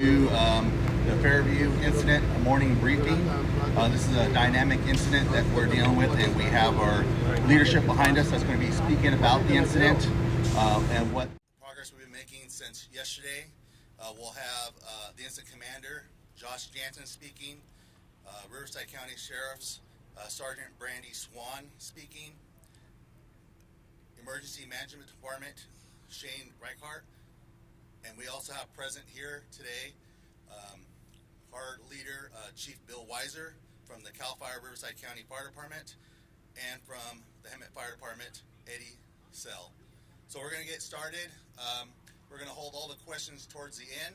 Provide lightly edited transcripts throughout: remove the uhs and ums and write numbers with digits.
The Fairview incident, a morning briefing. This is a dynamic incident that we're dealing with, and we have our leadership behind us that's going to be speaking about the incident and what progress we've been making since yesterday. We'll have the incident commander, Josh Jansen, speaking, Riverside County Sheriff's Sergeant Brandy Swan speaking, Emergency Management Department, Shane Reichart, and we also have present here today our leader, Chief Bill Weiser from the CAL FIRE Riverside County Fire Department, and from the Hemet Fire Department, Eddie Sell. So we're going to get started. We're going to hold all the questions towards the end.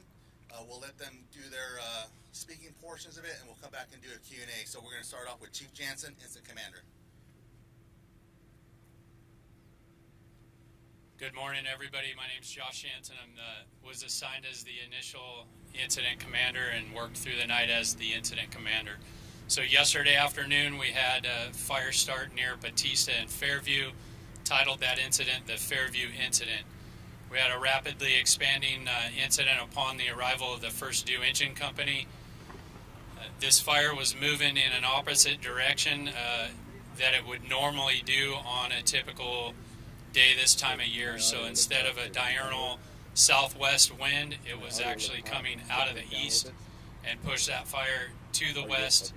We'll let them do their speaking portions of it, and we'll come back and do a Q&A. So we're going to start off with Chief Jansen, Incident Commander. Good morning, everybody. My name is Josh Jansen. I was assigned as the initial incident commander and worked through the night as the incident commander. So yesterday afternoon, we had a fire start near Batista and Fairview, titled that incident the Fairview Incident. We had a rapidly expanding incident upon the arrival of the first due engine company. This fire was moving in an opposite direction that it would normally do on a typical day this time of year. So instead of a diurnal southwest wind, it was actually coming out of the east and pushed that fire to the west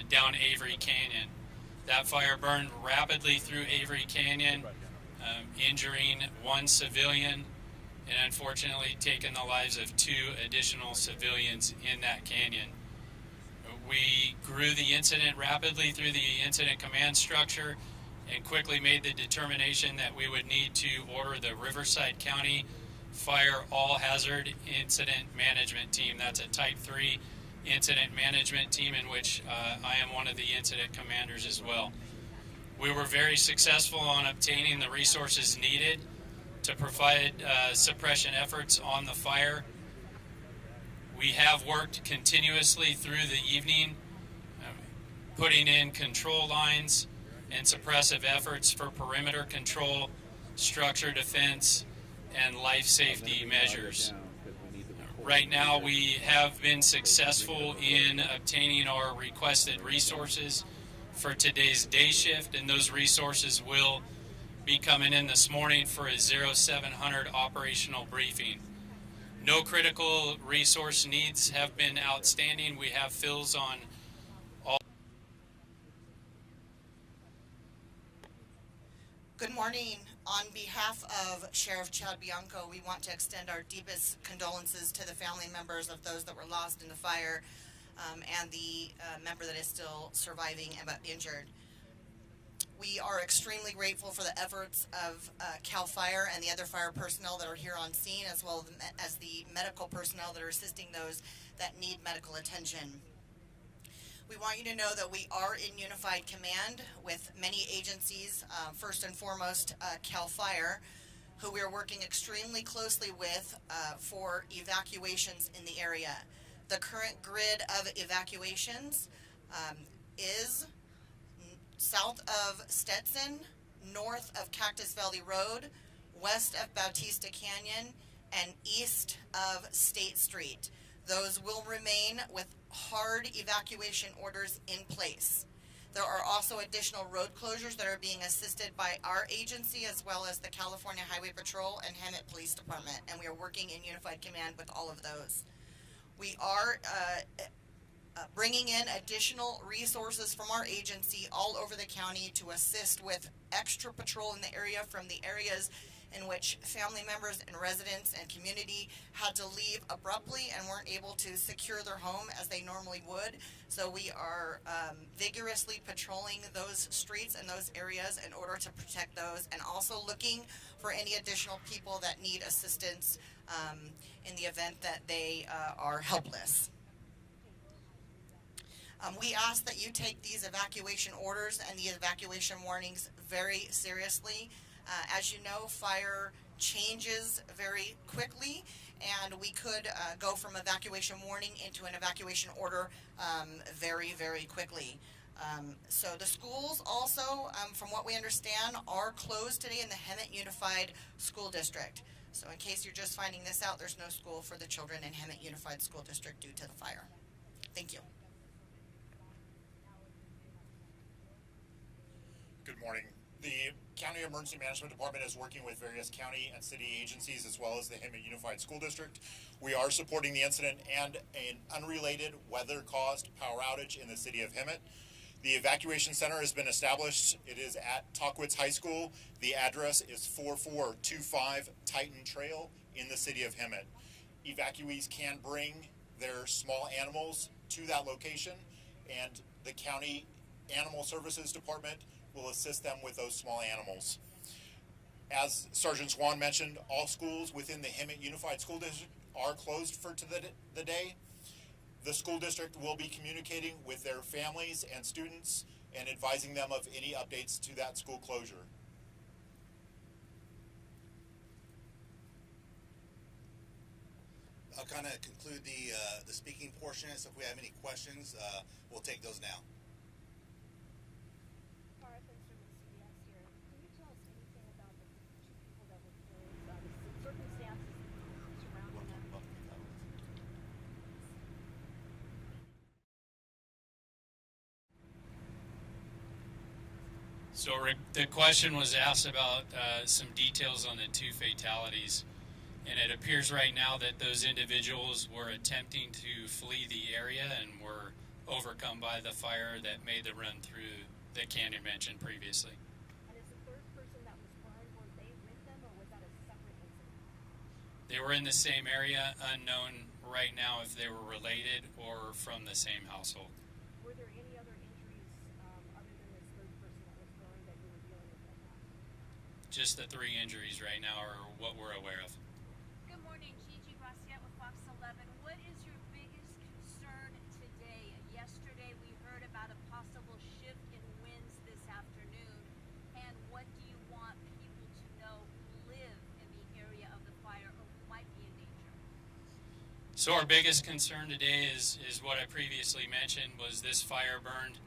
down Avery Canyon. That fire burned rapidly through Avery Canyon, injuring one civilian and unfortunately taking the lives of 2 additional civilians in that canyon. We grew the incident rapidly through the incident command structure and quickly made the determination that we would need to order the Riverside County Fire All-Hazard Incident Management Team. That's a Type 3 incident management team in which I am one of the incident commanders as well. We were very successful on obtaining the resources needed to provide suppression efforts on the fire. We have worked continuously through the evening, putting in control lines and suppressive efforts for perimeter control, structure defense, and life safety measures. Right now, we have been successful in obtaining our requested resources for today's day shift, and those resources will be coming in this morning for a 0700 operational briefing. No critical resource needs have been outstanding. We have fills on all. Good morning. On behalf of Sheriff Chad Bianco, we want to extend our deepest condolences to the family members of those that were lost in the fire and the member that is still surviving but injured. We are extremely grateful for the efforts of CAL FIRE and the other fire personnel that are here on scene, as well as the medical personnel that are assisting those that need medical attention. We want you to know that we are in unified command with many agencies, first and foremost CAL FIRE, who we are working extremely closely with for evacuations in the area. The current grid of evacuations is south of Stetson, north of Cactus Valley Road, west of Bautista Canyon, and east of State Street. Those will remain with hard evacuation orders in place. There are also additional road closures that are being assisted by our agency as well as the California Highway Patrol and Hemet Police Department, and we are working in unified command with all of those. We are bringing in additional resources from our agency all over the county to assist with extra patrol in the area from the areas in which family members and residents and community had to leave abruptly and weren't able to secure their home as they normally would. So we are vigorously patrolling those streets and those areas in order to protect those, and also looking for any additional people that need assistance in the event that they are helpless. We ask that you take these evacuation orders and the evacuation warnings very seriously. As you know, fire changes very quickly, and we could go from evacuation warning into an evacuation order very, very quickly. So the schools also, from what we understand, are closed today in the Hemet Unified School District. So in case you're just finding this out, there's no school for the children in Hemet Unified School District due to the fire. Thank you. Good morning. The County Emergency Management Department is working with various county and city agencies as well as the Hemet Unified School District. We are supporting the incident and an unrelated weather-caused power outage in the city of Hemet. The evacuation center has been established. It is at Tockwitz High School. The address is 4425 Titan Trail in the city of Hemet. Evacuees can bring their small animals to that location, and the County Animal Services Department will assist them with those small animals. As Sergeant Swan mentioned, all schools within the Hemet Unified School District are closed for the day. The school district will be communicating with their families and students and advising them of any updates to that school closure. I'll kind of conclude the speaking portion. So if we have any questions, we'll take those now. So the question was asked about some details on the 2 fatalities, and it appears right now that those individuals were attempting to flee the area and were overcome by the fire that made the run through the canyon mentioned previously. And is the third person that was burned, were they with them, or was that a separate incident? They were in the same area, unknown right now if they were related or from the same household. Were there any other injuries other than this third person that was burned that you were dealing with right now? Just the 3 injuries right now are what we're aware of. Good morning, Gigi Graciette with Fox 11. What is your biggest concern today? Yesterday we heard about a possible shift in winds this afternoon. And what do you want people to know who live in the area of the fire or who might be in danger? So our biggest concern today is what I previously mentioned, was this fire burned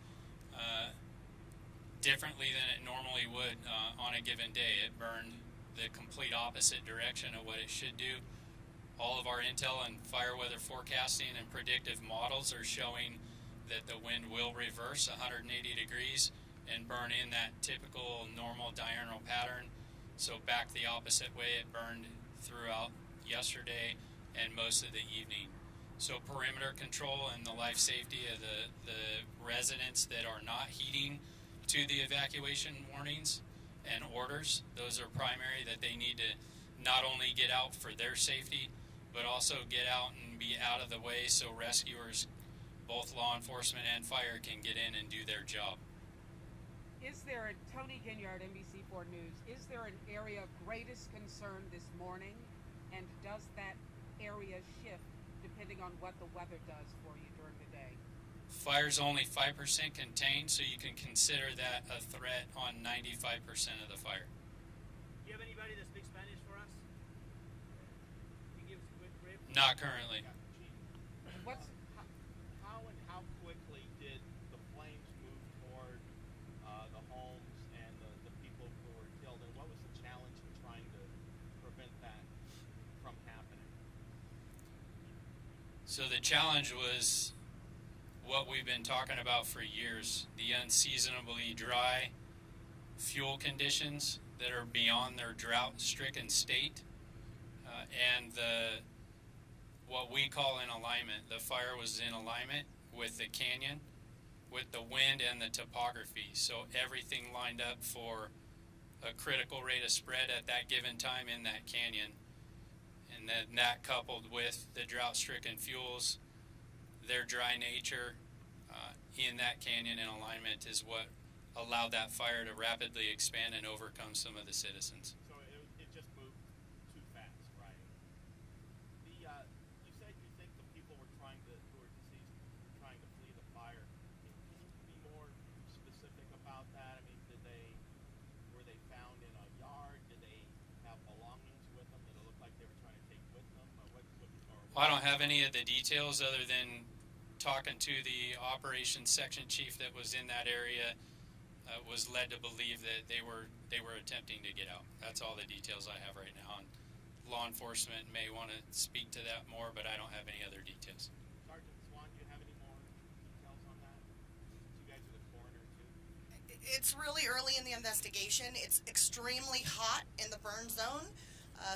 differently than it normally would on a given day. It burned the complete opposite direction of what it should do. All of our intel and fire weather forecasting and predictive models are showing that the wind will reverse 180 degrees and burn in that typical normal diurnal pattern. So back the opposite way it burned throughout yesterday and most of the evening. So perimeter control and the life safety of the residents that are not heeding to the evacuation warnings and orders, those are primary, that they need to not only get out for their safety, but also get out and be out of the way so rescuers, both law enforcement and fire, can get in and do their job. Is there, Tony Ginyard, NBC4 News, is there an area of greatest concern this morning, and does that area shift depending on what the weather does for you during the day? Fire's only 5% contained, so you can consider that a threat on 95% of the fire. Do you have anybody that speaks Spanish for us? Can you give us a quick brief? Not currently. What's How and how quickly did the flames move toward the homes and the people who were killed, and what was the challenge in trying to prevent that from happening? So the challenge was what we've been talking about for years, the unseasonably dry fuel conditions that are beyond their drought-stricken state, and what we call in alignment. The fire was in alignment with the canyon, with the wind and the topography, so everything lined up for a critical rate of spread at that given time in that canyon. And then that coupled with the drought-stricken fuels, their dry nature in that canyon in alignment is what allowed that fire to rapidly expand and overcome some of the citizens. So it just moved too fast, right? You said you think the people who were deceased were trying to flee the fire. Can you be more specific about that? I mean, were they found in a yard? Did they have belongings with them that it looked like they were trying to take with them? I don't have any of the details other than talking to the operations section chief that was in that area. Was led to believe that they were attempting to get out. That's all the details I have right now. And law enforcement may want to speak to that more, but I don't have any other details. Sergeant Swan, do you have any more details on that? You guys are the coroner too. It's really early in the investigation. It's extremely hot in the burn zone,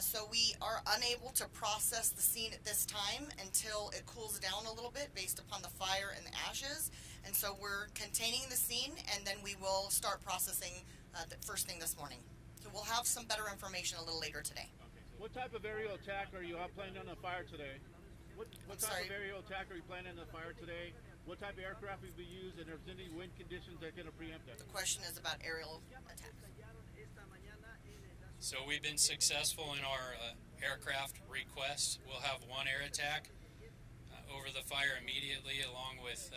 so we are unable to process the scene at this time until it cools down a little bit based upon the fire and the ashes. And so we're containing the scene, and then we will start processing the first thing this morning. So we'll have some better information a little later today. Okay, so What type of aerial attack are you planning on the fire today? What I'm type sorry? of aerial attack are you planning on the fire today? What type of aircraft will be used, and if there's any wind conditions that are going to preempt it? The question is about aerial attacks. So we've been successful in our aircraft request. We'll have one air attack over the fire immediately, along with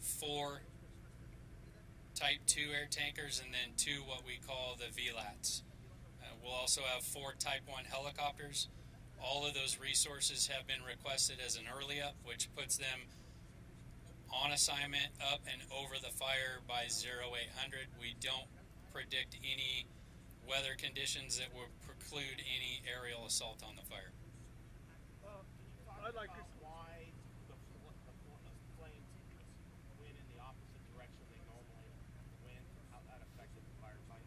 4 Type 2 air tankers and then 2 what we call the VLATs. We'll also have 4 Type 1 helicopters. All of those resources have been requested as an early up, which puts them on assignment up and over the fire by 0800. We don't predict any weather conditions that will preclude any aerial assault on the fire. I'd like to. why the flames went in the opposite direction they normally went, how that affected the firefight?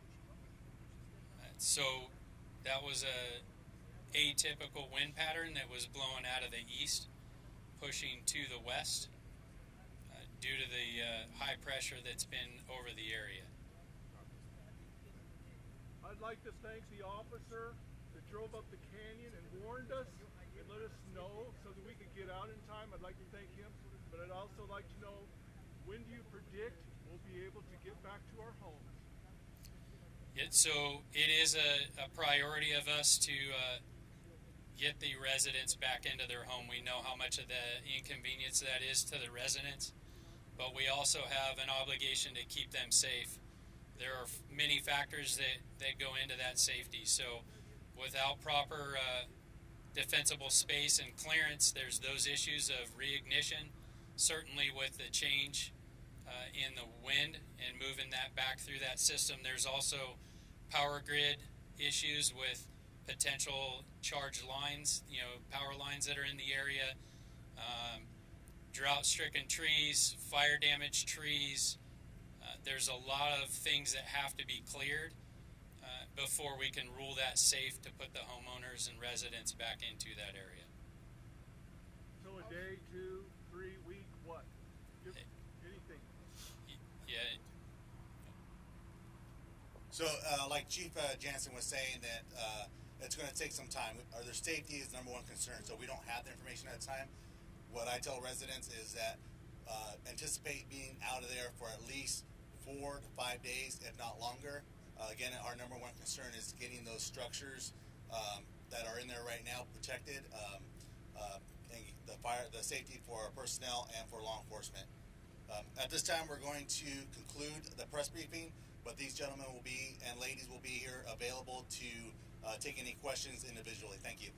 So that was a atypical wind pattern that was blowing out of the east, pushing to the west due to the high pressure that's been over the area. I'd like to thank the officer that drove up the canyon and warned us and let us know so that we could get out in time. I'd like to thank him, but I'd also like to know, when do you predict we'll be able to get back to our homes? So it is a priority of us to get the residents back into their home. We know how much of the inconvenience that is to the residents, but we also have an obligation to keep them safe. There are many factors that go into that safety. So without proper defensible space and clearance, there's those issues of reignition. Certainly with the change in the wind and moving that back through that system, there's also power grid issues with potential charge lines, power lines that are in the area, drought-stricken trees, fire-damaged trees. There's a lot of things that have to be cleared before we can rule that safe to put the homeowners and residents back into that area. So a day, 2, 3 week, what? Anything? Yeah. So, like Chief Jansen was saying, that it's going to take some time. Their safety is number one concern, so we don't have the information at the time. What I tell residents is that anticipate being out of there for at least 4 to 5 days, if not longer. Again, our number one concern is getting those structures that are in there right now protected, and the safety for our personnel and for law enforcement. At this time, we're going to conclude the press briefing, but these gentlemen and ladies will be here available to take any questions individually. Thank you.